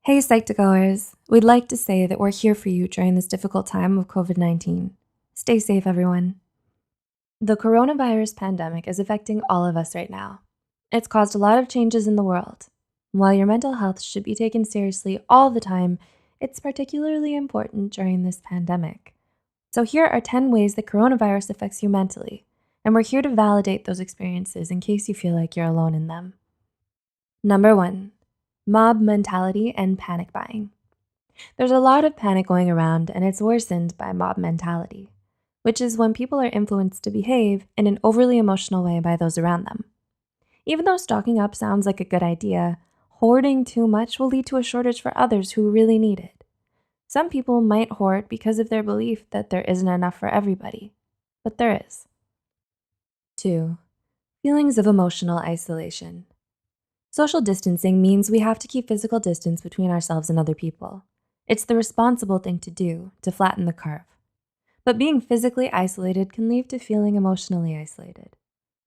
Hey Psych2Goers, we'd like to say that we're here for you during this difficult time of COVID-19. Stay safe, everyone. The coronavirus pandemic is affecting all of us right now. It's caused a lot of changes in the world. While your mental health should be taken seriously all the time, it's particularly important during this pandemic. So here are 10 ways that coronavirus affects you mentally, and we're here to validate those experiences in case you feel like you're alone in them. Number 1, mob mentality and panic buying. There's a lot of panic going around, and it's worsened by mob mentality, which is when people are influenced to behave in an overly emotional way by those around them. Even though stocking up sounds like a good idea, hoarding too much will lead to a shortage for others who really need it. Some people might hoard because of their belief that there isn't enough for everybody, but there is. 2, feelings of emotional isolation. Social distancing means we have to keep physical distance between ourselves and other people. It's the responsible thing to do to flatten the curve. But being physically isolated can lead to feeling emotionally isolated.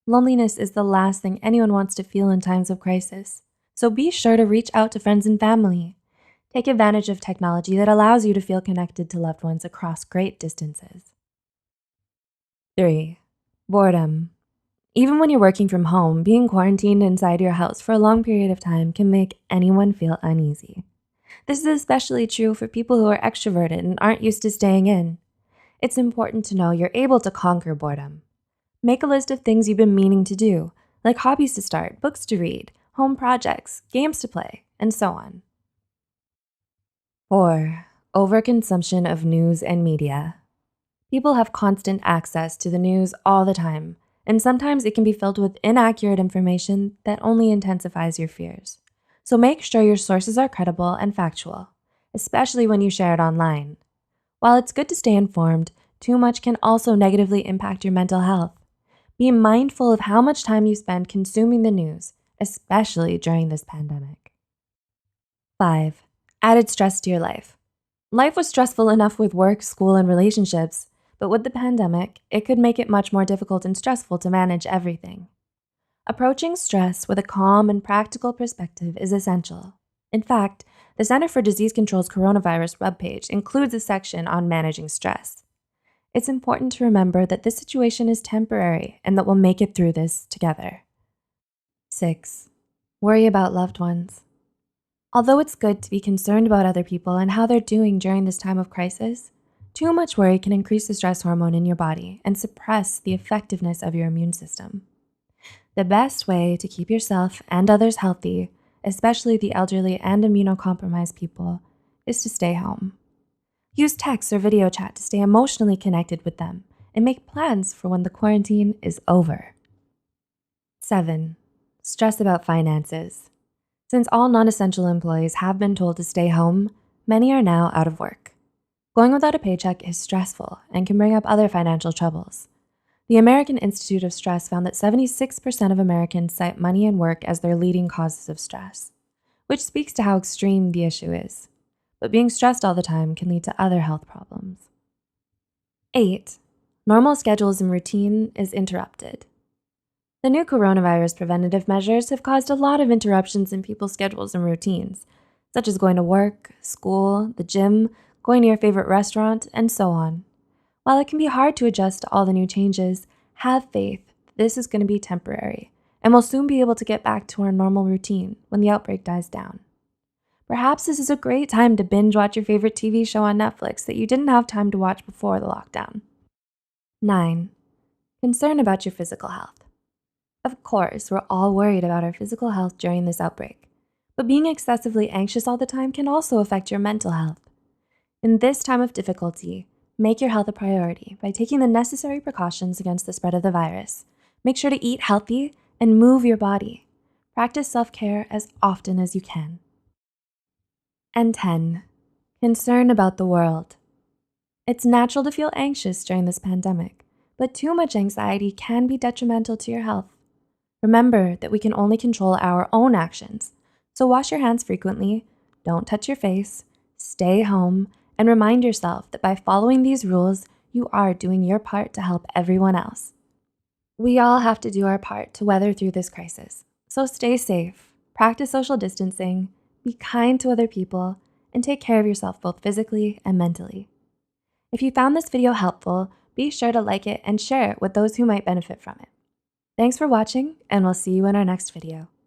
Loneliness is the last thing anyone wants to feel in times of crisis, so be sure to reach out to friends and family. Take advantage of technology that allows you to feel connected to loved ones across great distances. 3, boredom. Even when you're working from home, being quarantined inside your house for a long period of time can make anyone feel uneasy. This is especially true for people who are extroverted and aren't used to staying in. It's important to know you're able to conquer boredom. Make a list of things you've been meaning to do, like hobbies to start, books to read, home projects, games to play, and so on. 4, overconsumption of news and media. People have constant access to the news all the time, and sometimes it can be filled with inaccurate information that only intensifies your fears. So make sure your sources are credible and factual, especially when you share it online. While it's good to stay informed, too much can also negatively impact your mental health. Be mindful of how much time you spend consuming the news, especially during this pandemic. 5, added stress to your life. Life was stressful enough with work, school, and relationships, but with the pandemic, it could make it much more difficult and stressful to manage everything. Approaching stress with a calm and practical perspective is essential. In fact, the Center for Disease Control's coronavirus webpage includes a section on managing stress. It's important to remember that this situation is temporary and that we'll make it through this together. 6, worry about loved ones. Although it's good to be concerned about other people and how they're doing during this time of crisis, too much worry can increase the stress hormone in your body and suppress the effectiveness of your immune system. The best way to keep yourself and others healthy, especially the elderly and immunocompromised people, is to stay home. Use text or video chat to stay emotionally connected with them and make plans for when the quarantine is over. 7, stress about finances. Since all non-essential employees have been told to stay home, many are now out of work. Going without a paycheck is stressful and can bring up other financial troubles. The American Institute of Stress found that 76% of Americans cite money and work as their leading causes of stress, which speaks to how extreme the issue is. But being stressed all the time can lead to other health problems. 8, normal schedules and routine is interrupted. The new coronavirus preventative measures have caused a lot of interruptions in people's schedules and routines, such as going to work, school, the gym, going to your favorite restaurant, and so on. While it can be hard to adjust to all the new changes, have faith this is going to be temporary, and we'll soon be able to get back to our normal routine when the outbreak dies down. Perhaps this is a great time to binge watch your favorite TV show on Netflix that you didn't have time to watch before the lockdown. 9, concern about your physical health. Of course, we're all worried about our physical health during this outbreak, but being excessively anxious all the time can also affect your mental health. In this time of difficulty, make your health a priority by taking the necessary precautions against the spread of the virus. Make sure to eat healthy and move your body. Practice self-care as often as you can. And 10, concern about the world. It's natural to feel anxious during this pandemic, but too much anxiety can be detrimental to your health. Remember that we can only control our own actions, so wash your hands frequently, don't touch your face, stay home, and remind yourself that by following these rules, you are doing your part to help everyone else. We all have to do our part to weather through this crisis, so stay safe, practice social distancing, be kind to other people, and take care of yourself both physically and mentally. If you found this video helpful, be sure to like it and share it with those who might benefit from it. Thanks for watching, and we'll see you in our next video.